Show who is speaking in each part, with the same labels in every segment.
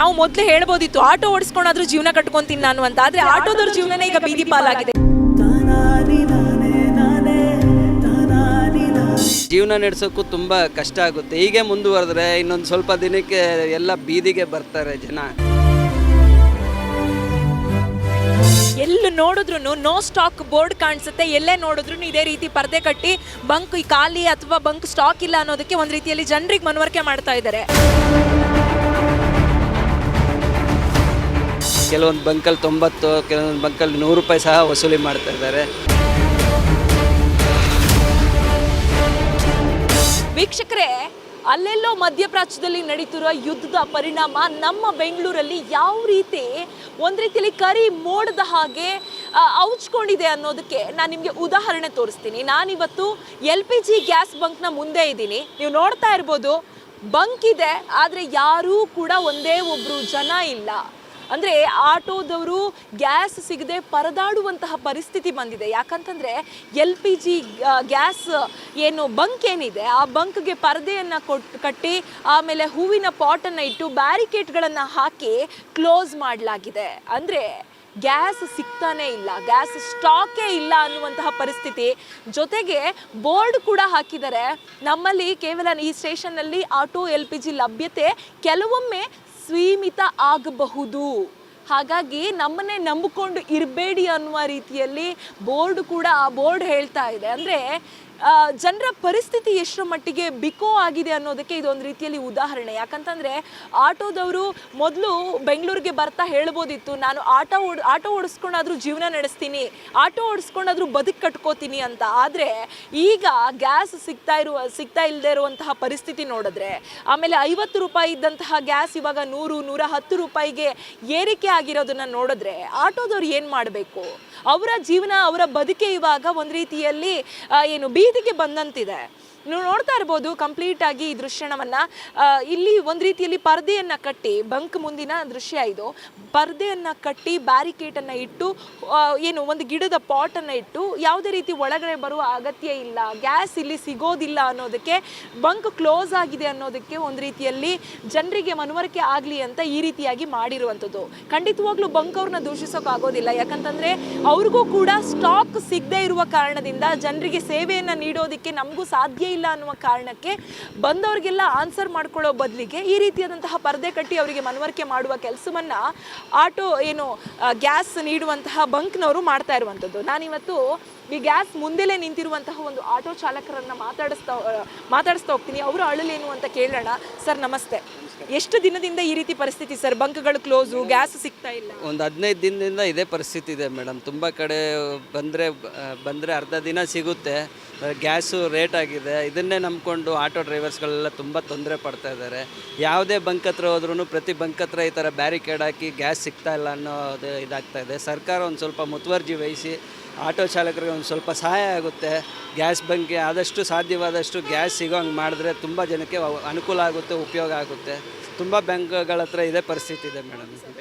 Speaker 1: ನಾವು ಮೊದಲೇ ಹೇಳ್ಬೋದಿತ್ತು ಆಟೋ ಓಡಿಸ್ಕೊಂಡಾದ್ರೂ ಜೀವನ ಕಟ್ಕೊಂತೀನಿ ನಾನು ಅಂತ. ಆದರೆ ಆಟೋದವ್ರ ಜೀವನನೇ ಈಗ ಬೀದಿ ಪಾಲಾಗಿದೆ.
Speaker 2: ಜೀವನ ನಡೆಸೋಕ್ಕೂ ತುಂಬ ಕಷ್ಟ ಆಗುತ್ತೆ. ಹೀಗೆ ಮುಂದುವರೆದ್ರೆ ಇನ್ನೊಂದು ಸ್ವಲ್ಪ ದಿನಕ್ಕೆ ಎಲ್ಲ ಬೀದಿಗೆ ಬರ್ತಾರೆ ಜನ.
Speaker 1: ಎಲ್ಲಿ ನೋಡಿದ್ರು ನೋ ಸ್ಟಾಕ್ ಬೋರ್ಡ್ ಕಾಣಿಸುತ್ತೆ. ಎಲ್ಲೇ ನೋಡಿದ್ರು ಇದೇ ರೀತಿ ಪರದೆ ಕಟ್ಟಿ ಬಂಕ್ ಖಾಲಿ ಅಥವಾ ಬಂಕ್ ಸ್ಟಾಕ್ ಇಲ್ಲ ಅನ್ನೋದಕ್ಕೆ ಒಂದು ರೀತಿಯಲ್ಲಿ ಜನರಿಗೆ ಮನವರಿಕೆ ಮಾಡ್ತಾ ಇದ್ದಾರೆ.
Speaker 2: ಕೆಲವೊಂದು ಬಂಕಲ್ಲಿ 90, ಕೆಲವೊಂದು ಬಂಕಲ್ಲಿ 100 ರೂಪಾಯಿ ಸಹ ವಸೂಲಿ ಮಾಡ್ತಾ ಇದ್ದಾರೆ.
Speaker 1: ವೀಕ್ಷಕರೇ, ಅಲ್ಲೆಲ್ಲೋ ಮಧ್ಯಪ್ರಾಚ್ಯದಲ್ಲಿ ನಡೀತಿರುವ ಯುದ್ಧದ ಪರಿಣಾಮ ನಮ್ಮ ಬೆಂಗಳೂರಲ್ಲಿ ಯಾವ ರೀತಿ ಒಂದು ರೀತಿಯಲ್ಲಿ ಕರಿ ಮೋಡದ ಹಾಗೆ ಔಚ್ಕೊಂಡಿದೆ ಅನ್ನೋದಕ್ಕೆ ನಾನು ನಿಮಗೆ ಉದಾಹರಣೆ ತೋರಿಸ್ತೀನಿ. ನಾನಿವತ್ತು LPG ಗ್ಯಾಸ್ ಬಂಕ್ನ ಮುಂದೆ ಇದ್ದೀನಿ. ನೀವು ನೋಡ್ತಾ ಇರ್ಬೋದು, ಬಂಕ್ ಇದೆ, ಆದರೆ ಯಾರೂ ಕೂಡ ಒಂದೇ ಒಬ್ಬರು ಜನ ಇಲ್ಲ. ಅಂದರೆ ಆಟೋದವರು ಗ್ಯಾಸ್ ಸಿಗದೆ ಪರದಾಡುವಂತಹ ಪರಿಸ್ಥಿತಿ ಬಂದಿದೆ. ಯಾಕಂತಂದರೆ LPG ಗ್ಯಾಸ್ ಏನು ಬಂಕ್ ಏನಿದೆ ಆ ಬಂಕ್ಗೆ ಪರದೆಯನ್ನು ಕಟ್ಟಿ ಆಮೇಲೆ ಹೂವಿನ ಪಾಟನ್ನು ಇಟ್ಟು ಬ್ಯಾರಿಕೇಡ್ಗಳನ್ನು ಹಾಕಿ ಕ್ಲೋಸ್ ಮಾಡಲಾಗಿದೆ. ಅಂದರೆ ಗ್ಯಾಸ್ ಸಿಗ್ತಾನೇ ಇಲ್ಲ, ಗ್ಯಾಸ್ ಸ್ಟಾಕೇ ಇಲ್ಲ ಅನ್ನುವಂತಹ ಪರಿಸ್ಥಿತಿ. ಜೊತೆಗೆ ಬೋರ್ಡ್ ಕೂಡ ಹಾಕಿದ್ದಾರೆ, ನಮ್ಮಲ್ಲಿ ಕೇವಲ ಈ ಸ್ಟೇಷನ್ನಲ್ಲಿ ಆಟೋ LPG ಲಭ್ಯತೆ ಕೆಲವೊಮ್ಮೆ ಸೀಮಿತ ಆಗಬಹುದು, ಹಾಗಾಗಿ ನಮ್ಮನ್ನೇ ನಂಬಿಕೊಂಡು ಇರಬೇಡಿ ಅನ್ನುವ ರೀತಿಯಲ್ಲಿ ಬೋರ್ಡ್ ಕೂಡ ಆ ಬೋರ್ಡ್ ಹೇಳ್ತಾ ಇದೆ. ಅಂದರೆ ಜನರ ಪರಿಸ್ಥಿತಿ ಎಷ್ಟರ ಮಟ್ಟಿಗೆ ಬಿಕೋ ಆಗಿದೆ ಅನ್ನೋದಕ್ಕೆ ಇದೊಂದು ರೀತಿಯಲ್ಲಿ ಉದಾಹರಣೆ. ಯಾಕಂತಂದರೆ ಆಟೋದವರು ಮೊದಲು ಬೆಂಗಳೂರಿಗೆ ಬರ್ತಾ ಹೇಳ್ಬೋದಿತ್ತು, ನಾನು ಆಟೋ ಓಡಿಸ್ಕೊಂಡಾದ್ರೂ ಜೀವನ ನಡೆಸ್ತೀನಿ, ಆಟೋ ಓಡಿಸ್ಕೊಂಡಾದ್ರೂ ಬದುಕು ಕಟ್ಕೋತೀನಿ ಅಂತ. ಆದರೆ ಈಗ ಗ್ಯಾಸ್ ಸಿಗ್ತಾ ಇಲ್ಲದೆ ಇರುವಂತಹ ಪರಿಸ್ಥಿತಿ ನೋಡಿದ್ರೆ, ಆಮೇಲೆ 50 ರೂಪಾಯಿ ಇದ್ದಂತಹ ಗ್ಯಾಸ್ ಇವಾಗ 100-110 ರೂಪಾಯಿಗೆ ಏರಿಕೆ ಆಗಿರೋದನ್ನು ನೋಡಿದ್ರೆ ಆಟೋದವ್ರು ಏನು ಮಾಡಬೇಕು? ಅವರ ಜೀವನ, ಅವರ ಬದುಕೆ ಇವಾಗ ಒಂದು ರೀತಿಯಲ್ಲಿ ಬೀದಿಗೆ ಬಂದಂತಿದೆ. ನೀವು ನೋಡ್ತಾ ಇರ್ಬೋದು ಕಂಪ್ಲೀಟ್ ಆಗಿ ಈ ದೃಶ್ಯವನ್ನು. ಇಲ್ಲಿ ಒಂದು ರೀತಿಯಲ್ಲಿ ಪರದೆಯನ್ನು ಕಟ್ಟಿ, ಬಂಕ್ ಮುಂದಿನ ದೃಶ್ಯ ಇದು, ಪರದೆಯನ್ನು ಕಟ್ಟಿ ಬ್ಯಾರಿಕೇಡನ್ನು ಇಟ್ಟು ಒಂದು ಗಿಡದ ಪಾಟನ್ನು ಇಟ್ಟು ಯಾವುದೇ ರೀತಿ ಒಳಗಡೆ ಬರುವ ಅಗತ್ಯ ಇಲ್ಲ, ಗ್ಯಾಸ್ ಇಲ್ಲಿ ಸಿಗೋದಿಲ್ಲ ಅನ್ನೋದಕ್ಕೆ, ಬಂಕ್ ಕ್ಲೋಸ್ ಆಗಿದೆ ಅನ್ನೋದಕ್ಕೆ ಒಂದು ರೀತಿಯಲ್ಲಿ ಜನರಿಗೆ ಮನವರಿಕೆ ಆಗಲಿ ಅಂತ ಈ ರೀತಿಯಾಗಿ ಮಾಡಿರುವಂಥದ್ದು. ಖಂಡಿತವಾಗ್ಲೂ ಬಂಕ್ ಅವ್ರನ್ನ ದೂಷಿಸೋಕ್ಕಾಗೋದಿಲ್ಲ. ಯಾಕಂತಂದರೆ ಅವ್ರಿಗೂ ಕೂಡ ಸ್ಟಾಕ್ ಸಿಗದೇ ಇರುವ ಕಾರಣದಿಂದ ಜನರಿಗೆ ಸೇವೆಯನ್ನು ನೀಡೋದಕ್ಕೆ ನಮಗೂ ಸಾಧ್ಯ ಇಲ್ಲ ಅನ್ನುವ ಕಾರಣಕ್ಕೆ ಬಂದವರಿಗೆಲ್ಲ ಆನ್ಸರ್ ಮಾಡ್ಕೊಳ್ಳೋ ಬದಲಿಗೆ ಈ ರೀತಿಯಾದಂತಹ ಪರದೆ ಕಟ್ಟಿ ಅವರಿಗೆ ಮನವರಿಕೆ ಮಾಡುವ ಕೆಲಸವನ್ನ ಆಟೋ ಗ್ಯಾಸ್ ನೀಡುವಂತಹ ಬಂಕ್ನವರು ಮಾಡ್ತಾ ಇರುವಂಥದ್ದು. ನಾನಿವತ್ತು ಈ ಗ್ಯಾಸ್ ಮುಂದೆಲೇ ನಿಂತಿರುವಂತಹ ಒಂದು ಆಟೋ ಚಾಲಕರನ್ನ ಮಾತಾಡಿಸ್ತಾ ಹೋಗ್ತೀನಿ. ಅವರು ಅಳಲೇನು ಅಂತ ಕೇಳೋಣ. ಸರ್ ನಮಸ್ತೆ. ಎಷ್ಟು ದಿನದಿಂದ ಈ ರೀತಿ ಪರಿಸ್ಥಿತಿ ಸರ್? ಬಂಕ್ಗಳು ಕ್ಲೋಸು, ಗ್ಯಾಸ್ ಸಿಗ್ತಾ ಇಲ್ಲ.
Speaker 2: ಒಂದು 15 ದಿನದಿಂದ ಇದೇ ಪರಿಸ್ಥಿತಿ ಇದೆ ಮೇಡಮ್. ತುಂಬ ಕಡೆ ಬಂದರೆ ಅರ್ಧ ದಿನ ಸಿಗುತ್ತೆ, ಗ್ಯಾಸು ರೇಟ್ ಆಗಿದೆ. ಇದನ್ನೇ ನಂಬ್ಕೊಂಡು ಆಟೋ ಡ್ರೈವರ್ಸ್ಗಳೆಲ್ಲ ತುಂಬ ತೊಂದರೆ ಪಡ್ತಾ ಇದ್ದಾರೆ. ಯಾವುದೇ ಬಂಕ್ ಹತ್ರ ಹೋದ್ರೂ ಪ್ರತಿ ಬಂಕ್ ಹತ್ರ ಈ ಥರ ಬ್ಯಾರಿಕೇಡ್ ಹಾಕಿ ಗ್ಯಾಸ್ ಸಿಗ್ತಾ ಇಲ್ಲ ಅನ್ನೋದು ಇದಾಗ್ತಾ ಇದೆ. ಸರ್ಕಾರ ಒಂದು ಸ್ವಲ್ಪ ಮುತುವರ್ಜಿ ವಹಿಸಿ ಆಟೋ ಚಾಲಕರಿಗೆ ಒಂದು ಸ್ವಲ್ಪ ಸಹಾಯ ಆಗುತ್ತೆ. ಗ್ಯಾಸ್ ಬಂಕ್ಗೆ ಆದಷ್ಟು ಸಾಧ್ಯವಾದಷ್ಟು ಗ್ಯಾಸ್ ಸಿಗೋಂಗೆ ಮಾಡಿದ್ರೆ ತುಂಬ ಜನಕ್ಕೆ ಅನುಕೂಲ ಆಗುತ್ತೆ, ಉಪಯೋಗ ಆಗುತ್ತೆ. ತುಂಬ ಬ್ಯಾಂಕ್ಗಳ ಹತ್ರ ಇದೇ ಪರಿಸ್ಥಿತಿ ಇದೆ ಮೇಡಮ್.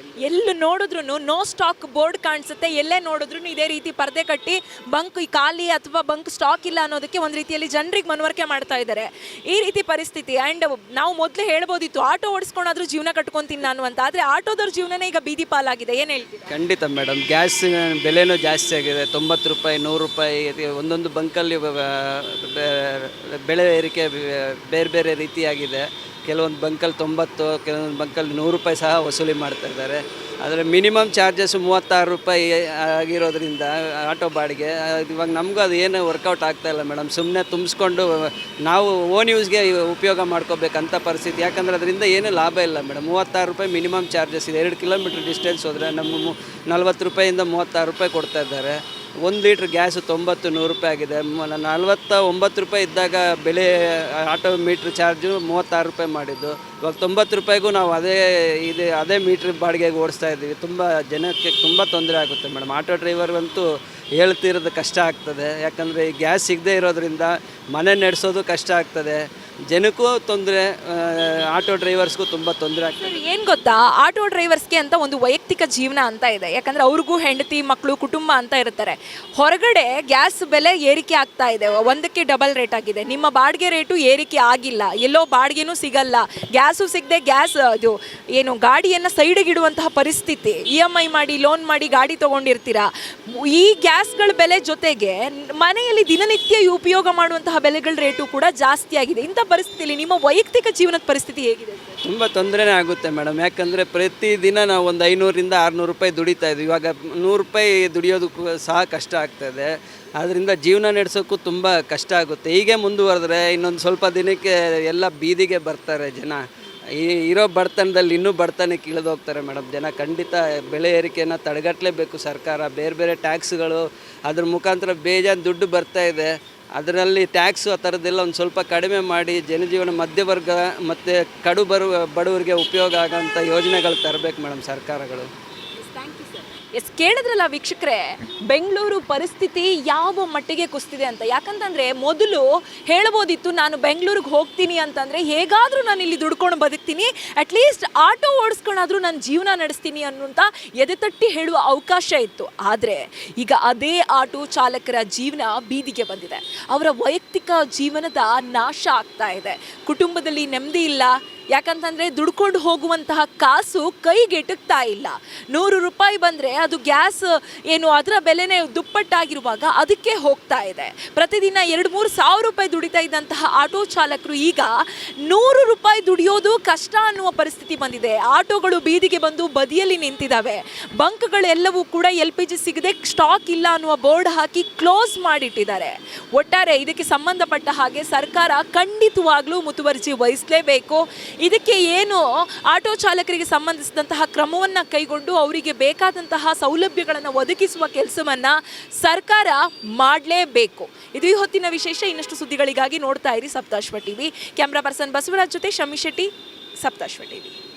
Speaker 1: ಎಲ್ಲಿ ನೋಡಿದ್ರು ನೋ ಸ್ಟಾಕ್ ಬೋರ್ಡ್ ಕಾಣಿಸುತ್ತೆ. ಎಲ್ಲೇ ನೋಡಿದ್ರು ಇದೇ ರೀತಿ ಪರದೆ ಕಟ್ಟಿ ಬಂಕ್ ಖಾಲಿ ಅಥವಾ ಬಂಕ್ ಸ್ಟಾಕ್ ಇಲ್ಲ ಅನ್ನೋದಕ್ಕೆ ಒಂದು ರೀತಿಯಲ್ಲಿ ಜನರಿಗೆ ಮನವರಿಕೆ ಮಾಡ್ತಾ ಇದ್ದಾರೆ. ಈ ರೀತಿ ಪರಿಸ್ಥಿತಿ. ಆ್ಯಂಡ್ ನಾವು ಮೊದಲೇ ಹೇಳ್ಬೋದಿತ್ತು ಆಟೋ ಓಡಿಸ್ಕೊಂಡಾದ್ರೂ ಜೀವನ ಕಟ್ಕೊತೀನಿ ನಾನು ಅಂತ. ಆದರೆ ಆಟೋದವ್ರ ಜೀವನನೇ ಈಗ ಬೀದಿ ಪಾಲಾಗಿದೆ. ಏನು ಹೇಳ್ತೀವಿ?
Speaker 2: ಖಂಡಿತ ಮೇಡಮ್, ಗ್ಯಾಸ್ ಬೆಲೆನೂ ಜಾಸ್ತಿ ಆಗಿದೆ. 90 ರೂಪಾಯಿ, 100 ರೂಪಾಯಿ, ಒಂದೊಂದು ಬಂಕಲ್ಲಿ ಬೆಲೆ ಏರಿಕೆ ಬೇರೆ ಬೇರೆ ರೀತಿಯಾಗಿದೆ. ಕೆಲವೊಂದು ಬಂಕಲ್ಲಿ 90, ಕೆಲವೊಂದು ಬಂಕಲ್ಲಿ 100 ರೂಪಾಯಿ ಸಹ ವಸೂಲಿ ಮಾಡ್ತಾ ಇದ್ದಾರೆ. ಆದರೆ ಮಿನಿಮಮ್ ಚಾರ್ಜಸ್ 36 ರೂಪಾಯಿ ಆಗಿರೋದ್ರಿಂದ ಆಟೋ ಬಾಡಿಗೆ ಇವಾಗ ನಮಗೂ ಅದು ಏನು ವರ್ಕೌಟ್ ಆಗ್ತಾಯಿಲ್ಲ ಮೇಡಮ್. ಸುಮ್ಮನೆ ತುಂಬಿಸ್ಕೊಂಡು ನಾವು ಓನ್ ಯೂಸ್ಗೆ ಉಪಯೋಗ ಮಾಡ್ಕೋಬೇಕಂತ ಪರಿಸ್ಥಿತಿ. ಯಾಕಂದರೆ ಅದರಿಂದ ಏನೂ ಲಾಭ ಇಲ್ಲ ಮೇಡಮ್. 36 ರೂಪಾಯಿ ಮಿನಿಮಮ್ ಚಾರ್ಜಸ್ ಇದೆ. 2 ಕಿಲೋಮೀಟ್ರ್ ಡಿಸ್ಟೆನ್ಸ್ ಹೋದರೆ ನಮ್ಮ 40 ರೂಪಾಯಿಂದ 36 ರೂಪಾಯಿ ಕೊಡ್ತಾ ಇದ್ದಾರೆ. 1 ಲೀಟ್ರ್ ಗ್ಯಾಸು 90-100 ರೂಪಾಯಿ ಆಗಿದೆ. 49 ರೂಪಾಯಿ ಇದ್ದಾಗ ಬೆಲೆ ಆಟೋ ಮೀಟ್ರ್ ಚಾರ್ಜು 36 ರೂಪಾಯಿ ಮಾಡಿದ್ದು. ಇವಾಗ 90 ರೂಪಾಯಿಗೂ ನಾವು ಅದೇ ಮೀಟ್ರ್ ಬಾಡಿಗೆಗೆ ಓಡಿಸ್ತಾ ಇದ್ದೀವಿ. ತುಂಬ ಜನಕ್ಕೆ ತುಂಬ ತೊಂದರೆ ಆಗುತ್ತೆ ಮೇಡಮ್. ಆಟೋ ಡ್ರೈವರ್ಗಂತೂ ಹೇಳ್ತಿರೋದು ಕಷ್ಟ ಆಗ್ತದೆ. ಯಾಕಂದರೆ ಈ ಗ್ಯಾಸ್ ಸಿಗದೇ ಇರೋದ್ರಿಂದ ಮನೆ ನಡೆಸೋದು ಕಷ್ಟ ಆಗ್ತದೆ. ಜನಕ್ಕೂ ತೊಂದರೆ, ಆಟೋ ಡ್ರೈವರ್ಸ್ಗೂ ತುಂಬ ತೊಂದರೆ ಆಗ್ತದೆ.
Speaker 1: ಸರ್ ಏನು ಗೊತ್ತಾ, ಆಟೋ ಡ್ರೈವರ್ಸ್ಗೆ ಅಂತ ಒಂದು ವೈಯಕ್ತಿಕ ಜೀವನ ಅಂತ ಇದೆ. ಯಾಕಂದರೆ ಅವ್ರಿಗೂ ಹೆಂಡತಿ ಮಕ್ಕಳು ಕುಟುಂಬ ಅಂತ ಇರ್ತಾರೆ. ಹೊರಗಡೆ ಗ್ಯಾಸ್ ಬೆಲೆ ಏರಿಕೆ ಆಗ್ತಾ ಇದೆ, ಒಂದಕ್ಕೆ ಡಬಲ್ ರೇಟ್ ಆಗಿದೆ. ನಿಮ್ಮ ಬಾಡಿಗೆ ರೇಟು ಏರಿಕೆ ಆಗಿಲ್ಲ, ಎಲ್ಲೋ ಬಾಡಿಗೆನೂ ಸಿಗಲ್ಲ, ಗ್ಯಾಸು ಸಿಗದೆ ಗ್ಯಾಸ್ ಅದು ಏನು ಗಾಡಿಯನ್ನು ಸೈಡಿಗಿಡುವಂತಹ ಪರಿಸ್ಥಿತಿ. EMI ಮಾಡಿ ಲೋನ್ ಮಾಡಿ ಗಾಡಿ ತೊಗೊಂಡಿರ್ತೀರಾ. ಈ ಗ್ಯಾಸ್ಗಳ ಬೆಲೆ ಜೊತೆಗೆ ಮನೆಯಲ್ಲಿ ದಿನನಿತ್ಯ ಉಪಯೋಗ ಮಾಡುವಂತಹ ಬೆಲೆಗಳ ರೇಟು ಕೂಡ ಜಾಸ್ತಿ ಆಗಿದೆ. ಇಂಥ ಪರಿಸ್ಥಿತಿಯಲ್ಲಿ ನಿಮ್ಮ ವೈಯಕ್ತಿಕ ಜೀವನದ ಪರಿಸ್ಥಿತಿ ಹೇಗಿದೆ ಸರ್?
Speaker 2: ತುಂಬ ತೊಂದರೆನೇ ಆಗುತ್ತೆ ಮೇಡಮ್. ಯಾಕಂದರೆ ಪ್ರತಿದಿನ ನಾವು ಒಂದು 500ರಿಂದ 600 ರೂಪಾಯಿ ದುಡಿತಾ ಇದ್ವಿ. ಇವಾಗ 100 ರೂಪಾಯಿ ದುಡಿಯೋದಕ್ಕೂ ಸಹ ಕಷ್ಟ ಆಗ್ತದೆ. ಆದ್ದರಿಂದ ಜೀವನ ನಡೆಸೋಕ್ಕೂ ತುಂಬ ಕಷ್ಟ ಆಗುತ್ತೆ. ಹೀಗೆ ಮುಂದುವರೆದ್ರೆ ಇನ್ನೊಂದು ಸ್ವಲ್ಪ ದಿನಕ್ಕೆ ಎಲ್ಲ ಬೀದಿಗೆ ಬರ್ತಾರೆ ಜನ. ಇರೋ ಬಡತನದಲ್ಲಿ ಇನ್ನೂ ಬಡತನಕ್ಕೆ ಇಳಿದೋಗ್ತಾರೆ ಮೇಡಮ್ ಜನ. ಖಂಡಿತ ಬೆಲೆ ಏರಿಕೆಯನ್ನು ತಡೆಗಟ್ಟಲೇಬೇಕು ಸರ್ಕಾರ. ಬೇರೆ ಬೇರೆ ಟ್ಯಾಕ್ಸ್ಗಳು ಅದ್ರ ಮುಖಾಂತರ ಬೇಜಾನ್ ದುಡ್ಡು ಬರ್ತಾ ಇದೆ. ಅದರಲ್ಲಿ ಟ್ಯಾಕ್ಸು ಆ ಥರದ್ದೆಲ್ಲ ಒಂದು ಸ್ವಲ್ಪ ಕಡಿಮೆ ಮಾಡಿ ಜನಜೀವನ ಮಧ್ಯವರ್ಗ ಮತ್ತು ಕಡು ಬಡವರಿಗೆ ಉಪಯೋಗ ಆಗೋಂಥ ಯೋಜನೆಗಳು ತರಬೇಕು ಮೇಡಮ್ ಸರ್ಕಾರಗಳು.
Speaker 1: ಕೇಳಿದ್ರಲ್ಲ ವೀಕ್ಷಕರೇ, ಬೆಂಗಳೂರು ಪರಿಸ್ಥಿತಿ ಯಾವ ಮಟ್ಟಿಗೆ ಕುಸ್ತಿದೆ ಅಂತ. ಯಾಕಂತಂದರೆ ಮೊದಲು ಹೇಳ್ಬೋದಿತ್ತು ನಾನು ಬೆಂಗಳೂರಿಗೆ ಹೋಗ್ತೀನಿ ಅಂತಂದರೆ ಹೇಗಾದರೂ ನಾನು ಇಲ್ಲಿ ದುಡ್ಕೊಂಡು ಬದುಕ್ತೀನಿ, ಅಟ್ಲೀಸ್ಟ್ ಆಟೋ ಓಡಿಸ್ಕೊಂಡಾದರೂ ನಾನು ಜೀವನ ನಡೆಸ್ತೀನಿ ಅನ್ನುವಂಥ ಎದೆತಟ್ಟಿ ಹೇಳುವ ಅವಕಾಶ ಇತ್ತು. ಆದರೆ ಈಗ ಅದೇ ಆಟೋ ಚಾಲಕರ ಜೀವನ ಬೀದಿಗೆ ಬಂದಿದೆ. ಅವರ ವೈಯಕ್ತಿಕ ಜೀವನದ ನಾಶ ಆಗ್ತಾ ಇದೆ. ಕುಟುಂಬದಲ್ಲಿ ನೆಮ್ಮದಿ ಇಲ್ಲ. ಯಾಕಂತಂದರೆ ದುಡ್ಕೊಂಡು ಹೋಗುವಂತಹ ಕಾಸು ಕೈಗೆಟಕ್ತಾ ಇಲ್ಲ. 100 ರೂಪಾಯಿ ಬಂದರೆ ಅದು ಗ್ಯಾಸ್ ಏನು ಅದರ ಬೆಲೆನೇ ದುಪ್ಪಟ್ಟಾಗಿರುವಾಗ ಅದಕ್ಕೆ ಹೋಗ್ತಾ ಇದೆ. ಪ್ರತಿದಿನ 2-3 ಸಾವಿರ ರೂಪಾಯಿ ದುಡಿತಾ ಇದ್ದಂತಹ ಆಟೋ ಚಾಲಕರು ಈಗ 100 ರೂಪಾಯಿ ದುಡಿಯೋದು ಕಷ್ಟ ಅನ್ನುವ ಪರಿಸ್ಥಿತಿ ಬಂದಿದೆ. ಆಟೋಗಳು ಬೀದಿಗೆ ಬಂದು ಬದಿಯಲ್ಲಿ ನಿಂತಿದ್ದಾವೆ. ಬಂಕ್ಗಳೆಲ್ಲವೂ ಕೂಡ LPG ಸಿಗದೆ ಸ್ಟಾಕ್ ಇಲ್ಲ ಅನ್ನುವ ಬೋರ್ಡ್ ಹಾಕಿ ಕ್ಲೋಸ್ ಮಾಡಿಟ್ಟಿದ್ದಾರೆ. ಒಟ್ಟಾರೆ ಇದಕ್ಕೆ ಸಂಬಂಧಪಟ್ಟ ಹಾಗೆ ಸರ್ಕಾರ ಖಂಡಿತವಾಗ್ಲೂ ಮುತುವರ್ಜಿ ವಹಿಸಲೇಬೇಕು. ಇದಕ್ಕೆ ಏನು ಆಟೋ ಚಾಲಕರಿಗೆ ಸಂಬಂಧಿಸಿದಂತಹ ಕ್ರಮವನ್ನು ಕೈಗೊಂಡು ಅವರಿಗೆ ಬೇಕಾದಂತಹ ಸೌಲಭ್ಯಗಳನ್ನು ಒದಗಿಸುವ ಕೆಲಸವನ್ನು ಸರ್ಕಾರ ಮಾಡಲೇಬೇಕು. ಇದು ಈ ಹೊತ್ತಿನ ವಿಶೇಷ. ಇನ್ನಷ್ಟು ಸುದ್ದಿಗಳಿಗಾಗಿ ನೋಡ್ತಾ ಇರಿ Saptashwa TV. Camera person Basavaraj ಜೊತೆ ಶಮಿ ಶೆಟ್ಟಿ, ಸಪ್ತಾಶ್ವ ಟಿವಿ.